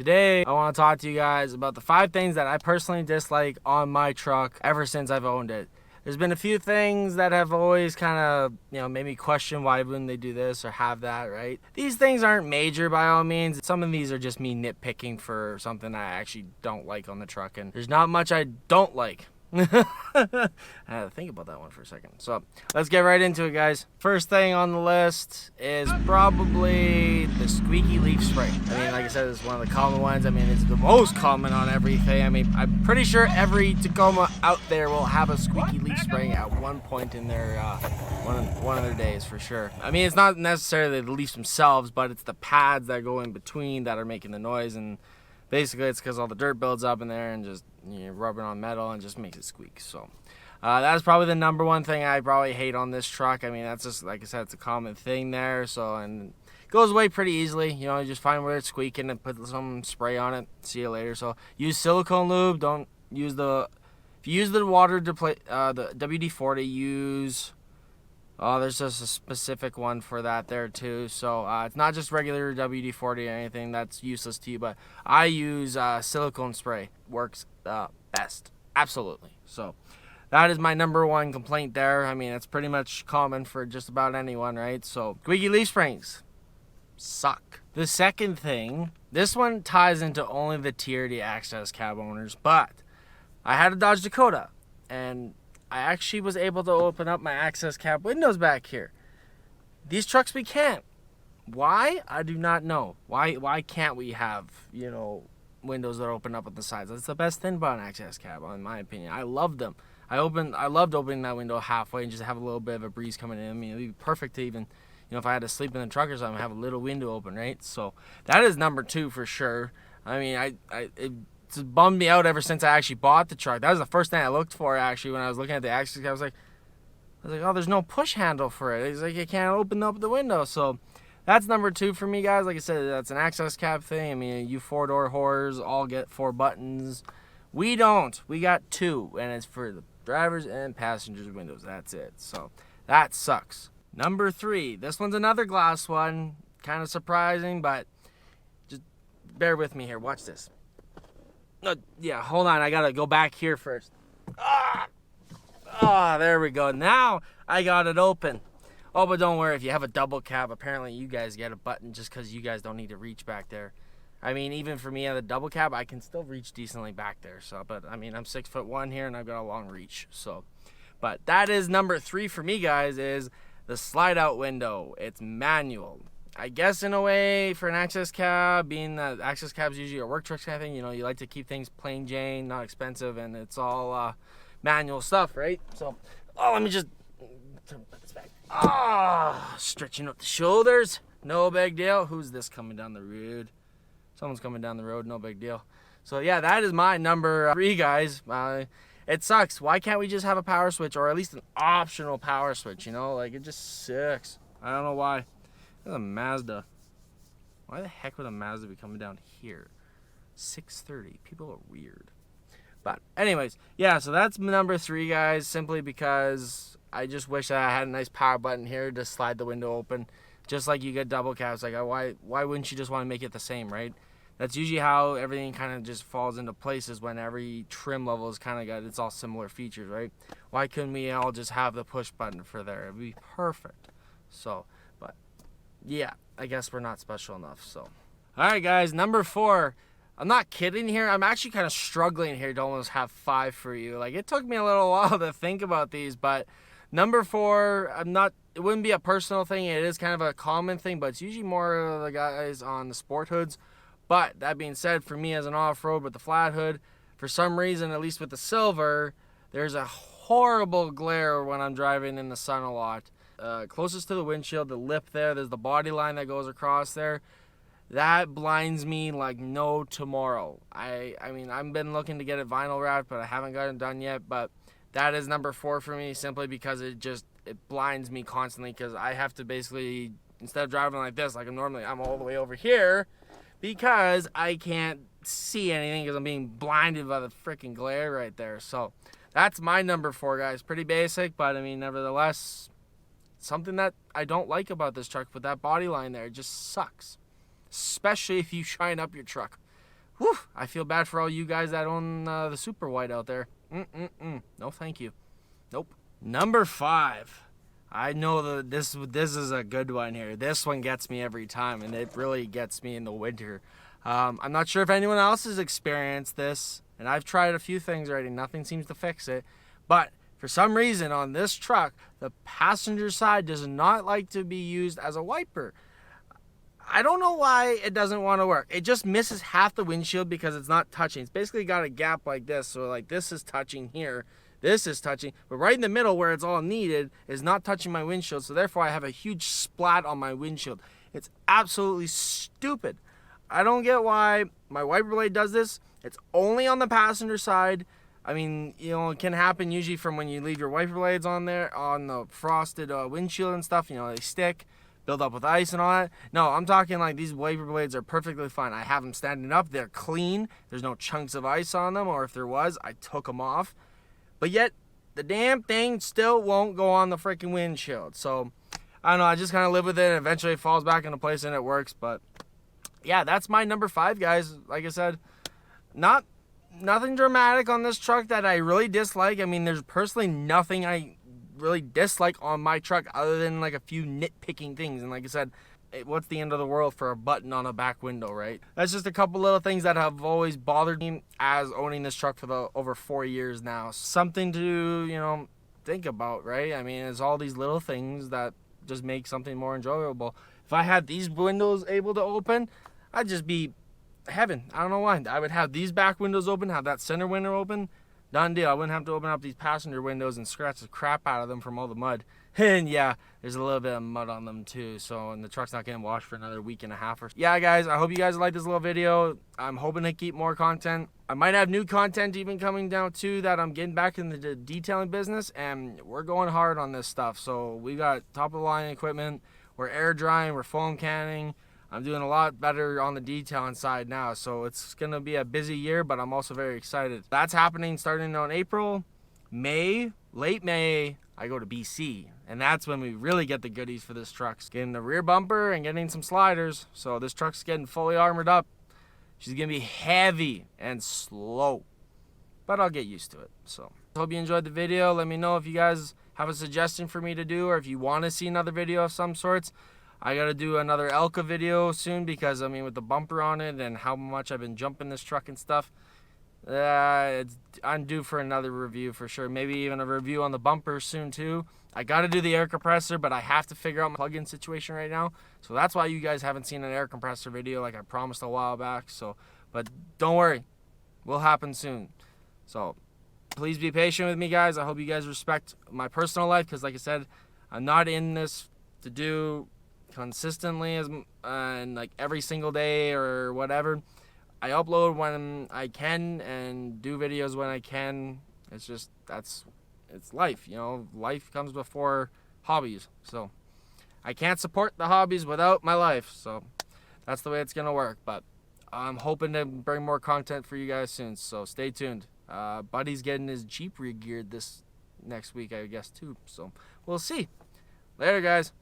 Today, I want to talk to you guys about the 5 things that I personally dislike on my truck ever since I've owned it. There's been a few things that have always kind of, made me question why wouldn't they do this or have that, right? These things aren't major by all means. Some of these are just me nitpicking for something I actually don't like on the truck, and there's not much I don't like. I had to think about that one for a second. So let's get right into it, guys. First thing on the list is probably the squeaky leaf spray. I mean, like I said, it's one of the common ones. I mean, it's the most common on everything. I mean, I'm pretty sure every Tacoma out there will have a squeaky leaf spray at one point in their one of their days for sure. I mean, it's not necessarily the leaves themselves, but it's the pads that go in between that are making the noise, and basically it's because all the dirt builds up in there and just rubbing on metal and just makes it squeak. So that's probably the number one thing I probably hate on this truck. I mean, that's just, like I said, it's a common thing there. So, and it goes away pretty easily. You just find where it's squeaking and put some spray on it. See you later. So use silicone lube. Don't use if you use the water the WD-40, use there's just a specific one for that there too. So it's not just regular WD-40 or anything. That's useless to you. But I use silicone spray. Works best. Absolutely. So that is my number one complaint there. I mean, it's pretty much common for just about anyone, right? So squeaky leaf springs suck. The second thing, this one ties into only the TRD access cab owners, but I had a Dodge Dakota, and I actually was able to open up my access cab windows back here. These trucks we can't. Why? I do not know. Why can't we have, windows that open up at the sides? That's the best thing about an access cab, in my opinion. I love them. I loved opening that window halfway and just have a little bit of a breeze coming in. I mean, it'd be perfect to even, if I had to sleep in the truck or something, have a little window open, right? So that is number 2 for sure. I mean, it's bummed me out ever since I actually bought the truck. That was the first thing I looked for, actually, when I was looking at the access cab. I was like, oh, there's no push handle for it. It's like you can't open up the window. So that's number 2 for me, guys. Like I said, that's an access cab thing. I mean, you 4-door whores all get 4 buttons. We don't. We got 2, and it's for the drivers and passengers' windows. That's it. So that sucks. Number 3. This one's another glass one. Kind of surprising, but just bear with me here. Watch this. Yeah, hold on. I got to go back here first. There we go. Now I got it open. Oh, but don't worry. If you have a double cab, apparently you guys get a button just because you guys don't need to reach back there. I mean, even for me on the double cab, I can still reach decently back there. So, but I mean, I'm 6'1" here and I've got a long reach. So, but that is number 3 for me, guys, is the slide out window. It's manual. I guess in a way for an access cab, being that access cabs usually are work trucks kind of thing, you like to keep things plain Jane, not expensive, and it's all manual stuff, right? So, let me just turn this back. Stretching up the shoulders, no big deal. Who's this coming down the road? Someone's coming down the road, no big deal. So yeah, that is my number 3, guys. It sucks. Why can't we just have a power switch, or at least an optional power switch? Like, it just sucks. I don't know why. There's a Mazda. Why the heck would a Mazda be coming down here? 6:30. People are weird. But anyways, yeah, so that's number 3, guys, simply because I just wish that I had a nice power button here to slide the window open. Just like you get double cabs. Like, why wouldn't you just want to make it the same, right? That's usually how everything kind of just falls into places when every trim level is kind of got it's all similar features, right? Why couldn't we all just have the push button for there? It'd be perfect. So, but yeah, I guess we're not special enough. So, all right, guys, number 4. I'm not kidding here. I'm actually kind of struggling here to almost have 5 for you. Like, it took me a little while to think about these, but number 4, it wouldn't be a personal thing. It is kind of a common thing, but it's usually more of the guys on the sport hoods. But that being said, for me as an off-road with the flat hood, for some reason, at least with the silver, there's a horrible glare when I'm driving in the sun a lot. Closest to the windshield, the lip there's the body line that goes across there. That blinds me like no tomorrow. I mean, I've been looking to get it vinyl wrapped, but I haven't got it done yet. But that is number 4 for me, simply because it blinds me constantly, because I have to basically, instead of driving like this, like I'm all the way over here, because I can't see anything because I'm being blinded by the freaking glare right there. So that's my number 4, guys. Pretty basic, but I mean, nevertheless, something that I don't like about this truck, but that body line there, it just sucks. Especially if you shine up your truck. Whew, I feel bad for all you guys that own the super white out there. No, thank you. Nope. Number 5. I know that this is a good one here. This one gets me every time, and it really gets me in the winter. I'm not sure if anyone else has experienced this, and I've tried a few things already. Nothing seems to fix it. But for some reason on this truck, the passenger side does not like to be used as a wiper. I don't know why it doesn't want to work. It just misses half the windshield because it's not touching. It's basically got a gap like this. So like this is touching here. This is touching. But right in the middle where it's all needed is not touching my windshield. So therefore I have a huge splat on my windshield. It's absolutely stupid. I don't get why my wiper blade does this. It's only on the passenger side. I mean, you know, it can happen usually from when you leave your wiper blades on there, on the frosted windshield and stuff. You know, they stick, build up with ice and all that. No, I'm talking like these wiper blades are perfectly fine. I have them standing up. They're clean. There's no chunks of ice on them, or if there was, I took them off. But yet, the damn thing still won't go on the freaking windshield. So, I don't know. I just kind of live with it, and eventually it falls back into place and it works. But, yeah, that's my number 5, guys. Like I said, nothing dramatic on this truck that I really dislike. I mean, there's personally nothing I really dislike on my truck other than like a few nitpicking things. And like I said, what's the end of the world for a button on a back window, right? That's just a couple little things that have always bothered me as owning this truck for over 4 years now. Something to, you know, think about, right? I mean, it's all these little things that just make something more enjoyable. If I had these windows able to open, I'd just be heaven. I don't know why. I would have these back windows open, have that center window open. Done deal. I wouldn't have to open up these passenger windows and scratch the crap out of them from all the mud. And yeah, there's a little bit of mud on them too. So, and the truck's not getting washed for another week and a half or so. Yeah, guys, I hope you guys like this little video. I'm hoping to keep more content. I might have new content even coming down too, that I'm getting back in the detailing business, and we're going hard on this stuff. So we got top of the line equipment. We're air drying. We're foam canning. I'm doing a lot better on the detailing side now, so it's going to be a busy year, but I'm also very excited. That's happening starting on April. May, late May, I go to BC, and that's when we really get the goodies for this truck. Getting the rear bumper and getting some sliders, so this truck's getting fully armored up. She's going to be heavy and slow, but I'll get used to it. So, hope you enjoyed the video. Let me know if you guys have a suggestion for me to do, or if you want to see another video of some sorts. I gotta do another Elka video soon because, I mean, with the bumper on it and how much I've been jumping this truck and stuff, I'm due for another review for sure. Maybe even a review on the bumper soon too. I gotta do the air compressor, but I have to figure out my plug-in situation right now. So that's why you guys haven't seen an air compressor video like I promised a while back. So, but don't worry, will happen soon. So please be patient with me, guys. I hope you guys respect my personal life because, like I said, I'm not in this to do consistently and like every single day or whatever. I upload when I can and do videos when I can. It's just, it's life, you know. Life comes before hobbies, so I can't support the hobbies without my life, so that's the way it's gonna work. But I'm hoping to bring more content for you guys soon, so stay tuned. Buddy's getting his Jeep re-geared this next week, I guess, too, so we'll see. Later, guys.